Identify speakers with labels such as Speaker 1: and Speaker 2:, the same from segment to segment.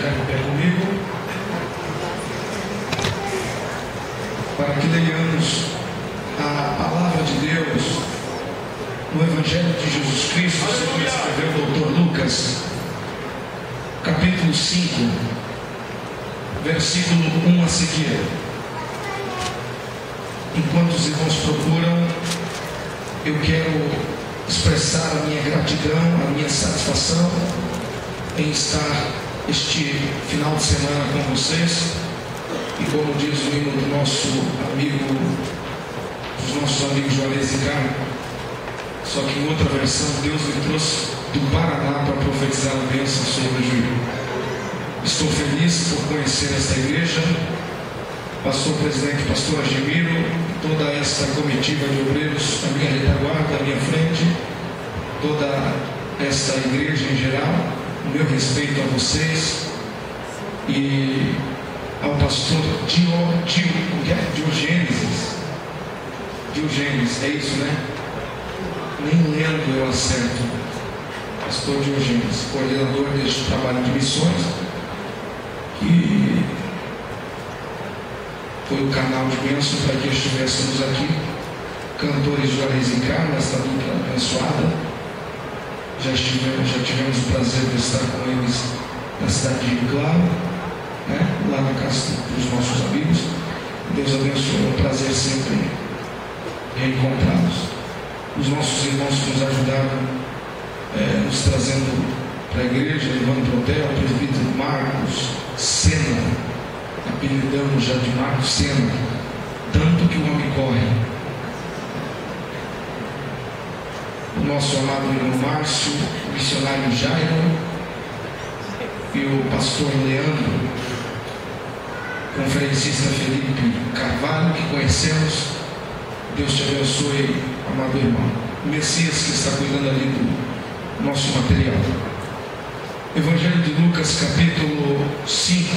Speaker 1: ficar de pé comigo, para que leiamos a palavra de Deus no Evangelho de Jesus Cristo, segundo escreveu o Dr. Lucas, capítulo 5, versículo 1 a seguir. Enquanto os irmãos procuram, eu quero expressar a minha gratidão, a minha satisfação em estar este final de semana com vocês. E como diz o hino do nosso amigo, dos nossos amigos Juarez e Carlos, só que em outra versão, Deus me trouxe do Paraná para profetizar a bênção sobre o Juízo. Estou feliz por conhecer esta igreja, pastor presidente, pastor Agemiro, toda esta comitiva de obreiros, a minha retaguarda, à minha frente, toda esta igreja em geral, o meu respeito a vocês e ao pastor Diogênesis, é isso, né? Nem lendo eu acerto. Pastor Diogênesis, coordenador deste trabalho de missões, que foi o canal de bênção para que estivéssemos aqui, cantores Juarez e Carlos, esta dupla abençoada. Já tivemos o prazer de estar com eles na cidade de Rio Claro, né? Lá na casa dos nossos amigos. Deus abençoe, é um prazer sempre reencontrá-los. Os nossos irmãos que nos ajudaram, nos trazendo para a igreja, levando para o hotel, o presbítero Marcos Sena, apelidamos já de Marcos Sena, tanto que o homem corre. O nosso amado irmão Márcio, o missionário Jairo e o pastor Leandro, conferencista Felipe Carvalho, que conhecemos. Deus te abençoe, amado irmão. O Messias que está cuidando ali do nosso material. Evangelho de Lucas, capítulo 5,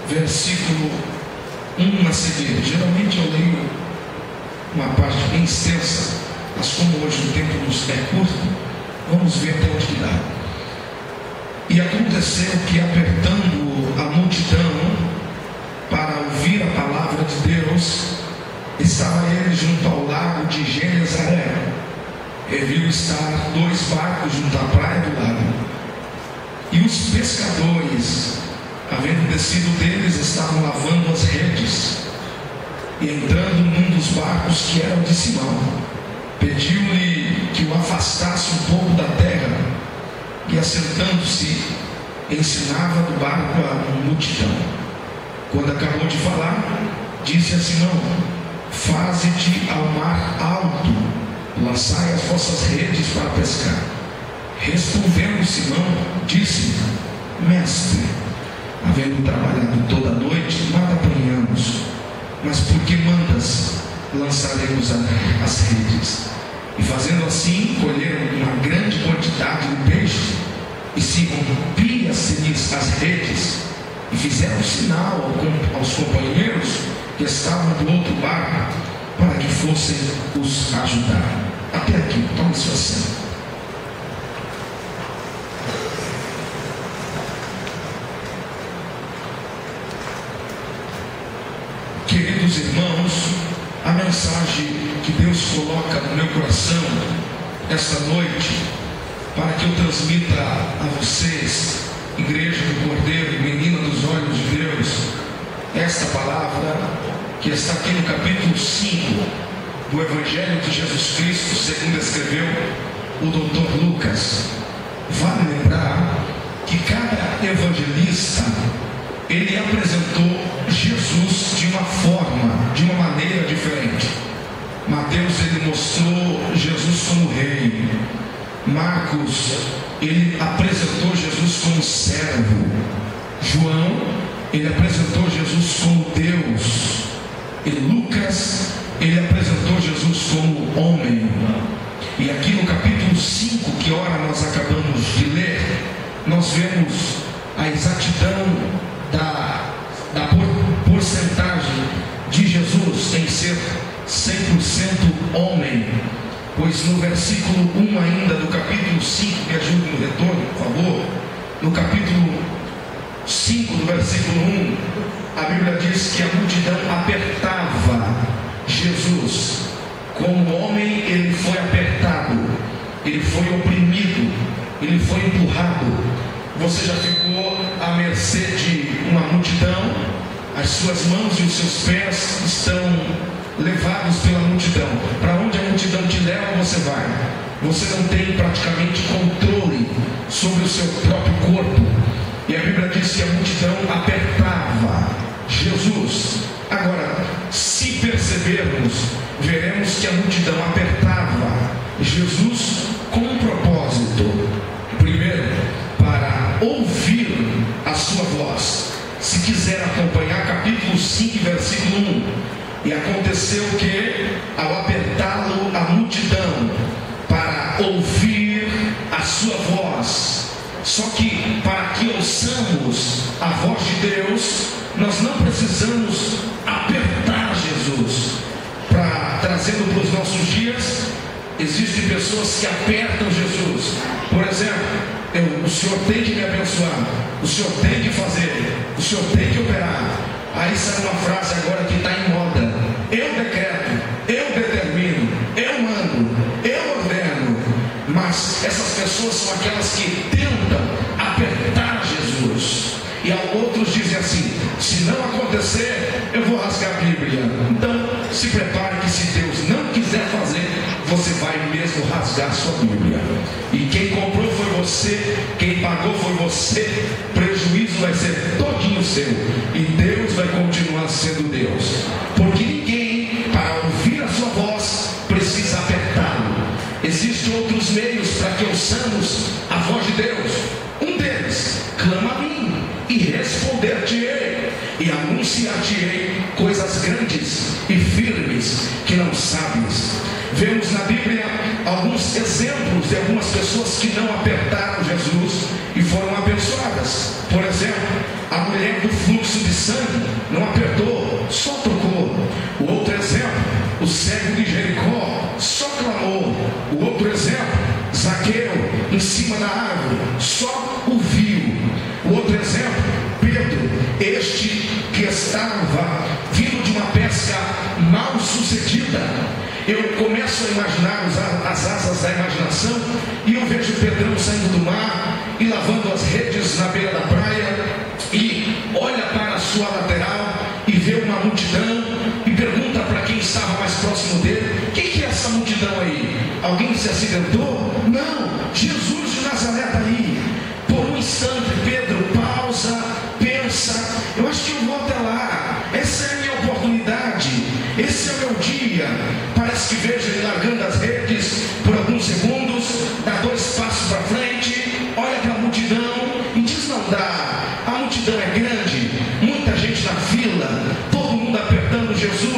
Speaker 1: versículo 1 a seguir. Geralmente eu leio uma parte bem extensa, mas como hoje o tempo nos é curto, vamos ver até onde que dá. E aconteceu que, apertando a multidão para ouvir a palavra de Deus, estava ele junto ao lago de Genezaré, e viu estar 2 barcos junto à praia do lago, e os pescadores, havendo descido deles, estavam lavando as redes. E entrando num dos barcos, que era o de Simão, pediu-lhe que o afastasse um pouco da terra, e assentando-se, ensinava do barco a multidão. Quando acabou de falar, disse a Simão: faze-te ao mar alto, lançai as vossas redes para pescar. Respondendo Simão, disse: mestre, havendo trabalhado toda a noite, nada apanhamos, mas porque mandas, lançaremos as redes. E fazendo assim, colheram uma grande quantidade de peixe, e se rompia-se-lhes as redes, e fizeram sinal aos companheiros que estavam do outro barco, para que fossem os ajudar. Até aqui, tome sua assento. Queridos irmãos, a mensagem que Deus coloca no meu coração esta noite, para que eu transmita a vocês, Igreja do Cordeiro e Menina dos Olhos de Deus, esta palavra que está aqui no capítulo 5 do Evangelho de Jesus Cristo, segundo escreveu o Dr. Lucas. Vale lembrar que cada evangelista, ele apresentou Jesus de uma forma, de uma maneira diferente. Mateus, ele mostrou Jesus como rei. Marcos, ele apresentou Jesus como servo. João, ele apresentou Jesus como Deus. E Lucas, ele apresentou Jesus como homem. E aqui no capítulo 5, que ora nós acabamos de ler, nós vemos a exatidão da porcentagem de Jesus em ser 100% homem, pois no versículo 1 ainda do capítulo 5, me ajude no retorno, por favor, no capítulo 5, no versículo 1, a Bíblia diz que a multidão apertava Jesus. Como homem, ele foi apertado, ele foi oprimido, ele foi empurrado. Você já ficou à mercê de uma multidão? As suas mãos e os seus pés estão levados pela multidão. Para onde a multidão te leva, você vai. Você não tem praticamente controle sobre o seu próprio corpo. E a Bíblia diz que a multidão apertava Jesus. Agora, se percebermos, veremos que a multidão apertava Jesus com um propósito. Primeiro, para ouvir a sua voz. Se quiser acompanhar, capítulo 5, versículo 1. E aconteceu que, ao apertá-lo a multidão, para ouvir a sua voz. Só que, para que ouçamos a voz de Deus, nós não precisamos apertar Jesus. Trazendo para os nossos dias, existem pessoas que apertam Jesus. Por exemplo, o Senhor tem que me abençoar, o Senhor tem que fazer, o Senhor tem que operar. Aí sai uma frase agora que está em moda: eu decreto, eu determino, eu mando, eu ordeno. Mas essas pessoas são aquelas que tentam apertar Jesus. E outros dizem assim: se não acontecer, eu vou rasgar a Bíblia. Então, se prepare que se Deus não quiser fazer, você vai mesmo rasgar a sua Bíblia. E quem comprou foi você, quem pagou foi você. Prejuízo vai ser todinho seu. E Deus vai continuar sendo Deus. Porque ninguém, para ouvir a sua voz, precisa apertá-lo. Existem outros meios para que ouçamos a voz de Deus. Um deles: clama a mim e responder-te-ei, e anunciar-te-ei coisas grandes e firmes que não sabes. Vemos na Bíblia alguns exemplos de algumas pessoas que não apertaram Jesus e foram abençoadas. Por exemplo, a mulher do fluxo de sangue não apertou, só tocou. O outro exemplo, o cego de Jericó, só clamou. O outro exemplo, Zaqueu, em cima da árvore, só ouviu. O outro exemplo, Pedro, este que estava vindo de uma pesca mal sucedida. Eu começo a imaginar as asas da imaginação, e eu vejo Pedrão saindo do mar e lavando as redes na beira da praia, e olha para a sua lateral e vê uma multidão e pergunta para quem estava mais próximo dele: quem que é essa multidão aí? Alguém se acidentou? Não, Jesus de Nazaré está aí. Por um instante Pedro pausa, pensa: eu acho que eu vou até lá, essa é a minha oportunidade, esse é o meu dia. Parece que vejo ele largando as redes por alguns segundos, dá 2 passos para frente, olha para a multidão e diz: não dá, a multidão é grande, muita gente na fila, todo mundo apertando Jesus,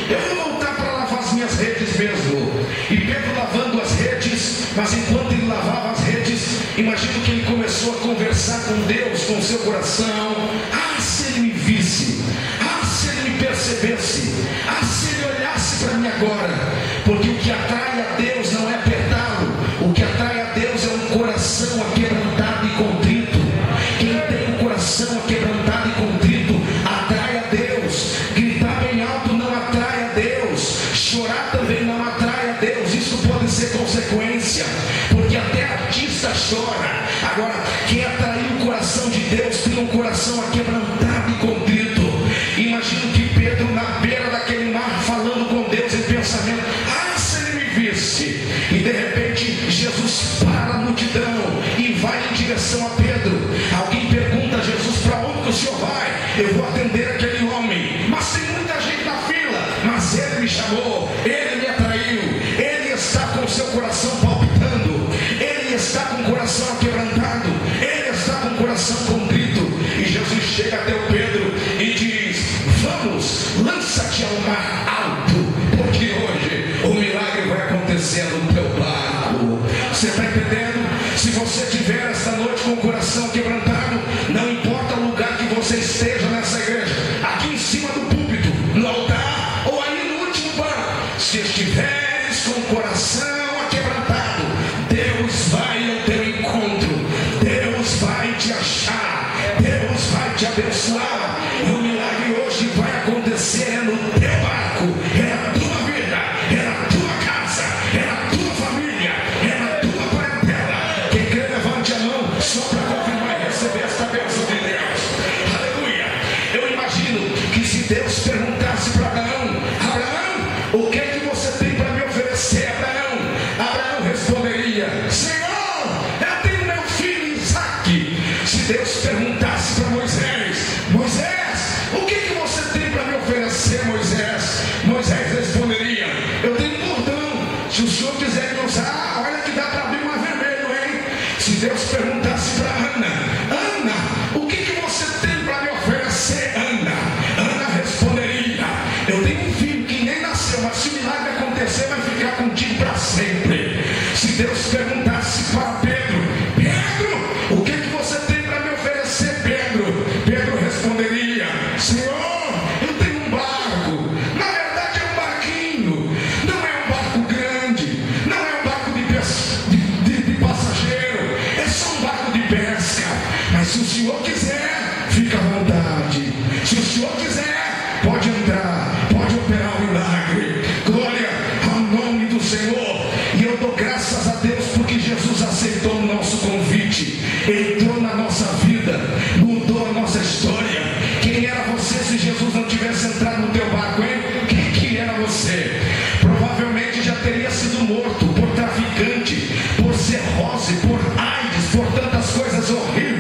Speaker 1: eu vou voltar para lavar as minhas redes mesmo. E Pedro lavando as redes, mas enquanto ele lavava as redes, imagino que ele começou a conversar com Deus, com o seu coração: ah, se ele me visse, ah, se ele me percebesse, ah, se ele olhasse para mim agora. Porque o que atrai a Deus não é apertá-lo, o que atrai a Deus é um coração aquebrantado e contrito. Quem tem um coração aquebrantado e contrito atrai a Deus. Gritar bem alto não atrai a Deus, chorar também não atrai a Deus. Isso pode ser consequência, porque até artista chora. Agora, quem atraiu o coração de Deus tem um coração aquebrantado e contrito. Imagino que Pedro, na beira daquele mar, falando com Deus em pensamento: ah, se ele me visse. E de repente Jesus para a multidão e vai em direção a Pedro. Alguém pergunta a Jesus: para onde que o Senhor vai? Eu vou atender aquele homem, mas tem muita gente na fila. Mas ele me chamou, ele me atraiu, ele está com o seu coração palpitando, ele está com o coração aquebrantado, ele está com o coração contrito. E Jesus chega até o Pedro e diz: vamos, lança-te ao mar alto, porque hoje o milagre vai acontecer no teu barco. Você está entendendo? Se você tiver esta noite com o coração quebrantado, não importa o lugar que você esteja nessa igreja, aqui em cima do púlpito, no altar ou aí no último banco, se estiveres com o coração aquebrantado, Deus vai ao teu encontro, Deus vai te ajudar. Se Deus perguntasse para Ana: Ana, o que você tem para me oferecer, Ana? Ana responderia: eu tenho um filho que nem nasceu, mas se o milagre acontecer, vai ficar contigo para sempre. Se Deus perguntasse para Pedro: Pedro, o que você tem para me oferecer, Pedro? Pedro responderia: Senhor, eu tenho um barco. Na verdade é um barquinho, não é um barco grande, não é um barco de passageiro, é só um barco de pesca. Mas se o Senhor quiser, fica à vontade. Se o Senhor quiser, pode entrar, pode operar o milagre. Glória ao nome do Senhor. E eu dou graças a Deus porque Jesus aceitou o nosso convite, entrou na nossa vida, mudou a nossa história. Quem era você se Jesus não tivesse entrado no teu barco, hein? Quem que era você? Provavelmente já teria sido morto por traficante, por cirrose, por AIDS, por tantas coisas horríveis.